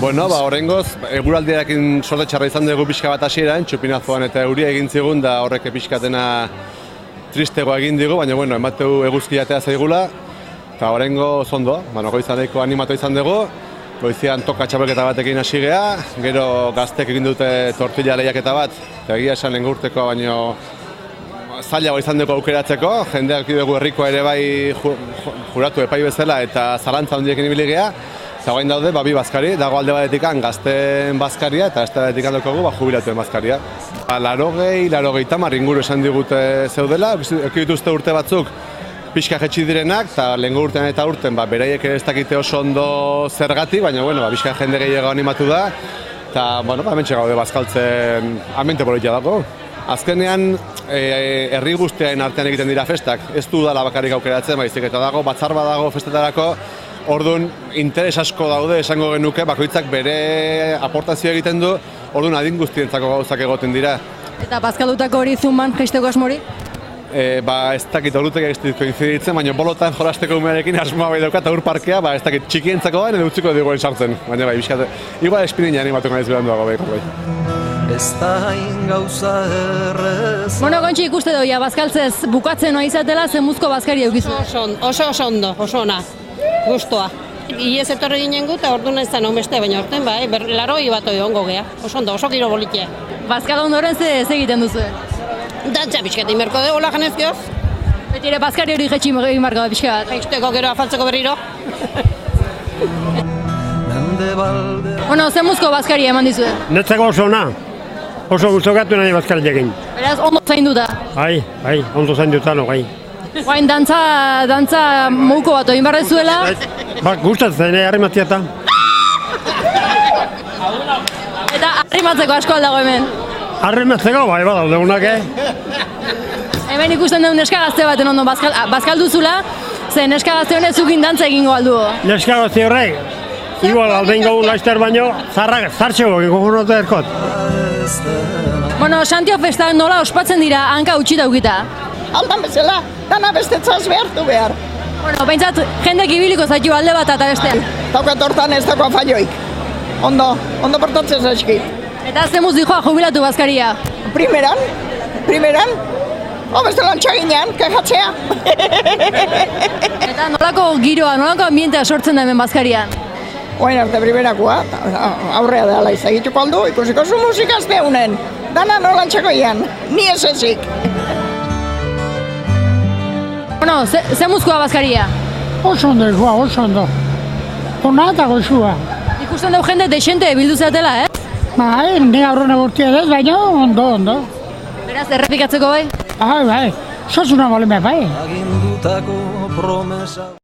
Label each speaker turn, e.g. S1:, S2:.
S1: Bueno, horrengoz, eguraldiarekin sorte txarra izan dugu pixka bat hasieran, txupinazoan eta euria egin zigun, da horrek pixkatena tristegoa egin digu, baina bueno, emateu eguzki jatea zaigula, eta horrengo zondo, goizan nahiko animatu izan dugu, goizian toka txapelketa batekin hasi gea, gero gaztek egin dute tortilla lehiaketa bat, eta egia esan lengurteko, baino zailago izan dugu aukeratzeko, jendeak dugu herrikoa ere bai juratu epai bezala eta zalantza handiekin ibili gea, eta gain daude, bi bazkari, dago alde batetikan gazten bazkaria eta beste batetikan daukagu jubilatuen bazkaria. 80-90 inguru esan digute zeudela, dituzte urte batzuk pixka jetxi direnak, eta lehengo urtean eta urten beraiek ez dakite oso ondo zergatik, baina pixka jende gehiago animatu da, eta hementxe gaude bazkaltzen amente politia dago. Azkenean, herri guztiaren artean egiten dira festak, ez du dala bakarrik aukeratzen, baizik eta dago, batzar badago festetarako, orduan interes asko daude esango genuke, bakoitzak bere aportazio egiten du, orduan adin guztientzako gauzak egoten dira.
S2: Eta bazkaldutako hori zunban jaisteko asmori?
S1: Ez dakit ordutek egiztiko inziditzen, baina bolotan jolasteko umearekin asmoa bai daukat, ur parkea, ez dakit txikientzako da, edo utziko diguen sartzen, baina bizkate, igual espinina animatu nahiz beranduago bai.
S3: Ez da hain gauza errez.
S2: Kontxi ikuste doia, bazkaltzez bukatzen noa izatela, zemuzko bazkari eukizu?
S4: Oso ondo, oso ona, guztua. Iez etorri ginen gu, eta orduan ez da beste, baina orten laroi bat ongo gea, oso ondo, oso giro bolitia.
S2: Bazkal ondoren ze egiten duzu?
S4: Dantza pixkat inberko dugu la janezkioz.
S2: Beti ere bazkari hori jetxi egin marko da pixkat?
S4: Jaisteko gero afaltzeko berriro.
S2: Zemuzko bazkari eman dizue?
S5: Netzako oso ona. Oso guztokatu nahi bazkari egin.
S2: Beraz, ondo zainduta?
S5: Bai, ondo zainduta, bai.
S2: Guain dantza mouko bat egin barra zuela?
S5: Gustatzen, harrimatzea eta.
S2: Eta harrimatzeko asko aldago hemen?
S5: Harrimatzeko, bai, badaude unak,
S2: Hemen ikusten dugu neska gazte baten ondo bazkalduzula, ze neska gazte honek zukin dantza egingo alduo.
S5: Neska gazte horrek, igual aldein gaun laizter baino, zartxego egingo gunote erkot.
S2: Xantio festak nola ospatzen dira hanka utxita eukita?
S6: Aldan bezala, dana bestetzaz behartu behar.
S2: Behintzat, jendek ibiliko zaitu alde bat eta bestean.
S6: Taukat hortan ez dagoa falloik. Ondo portatzen zaizki.
S2: Eta zemuz dijoa jubilatu bazkaria?
S6: Primeran, beste lantxaginean, kejatzea.
S2: Eta nolako giroa, nolako ambientea sortzen da hemen bazkarian?
S6: Oain arte primerakoa, aurrea dela izagituko aldu, ikusiko zu musikazte unen. Dana nolantxako ian, ni ez ezik.
S2: Zemuzkoa bazkaria?
S7: Oso ondo izua, oso ondo. Ona eta goizua.
S2: Ikusten dugu jende desente bildu zeatela,
S7: Bai, ni aurrena gurtia ez, baina ondo.
S2: Beraz, errepikatzeko bai?
S7: Bai, sosuna bolime bai.
S3: Agindutako promesa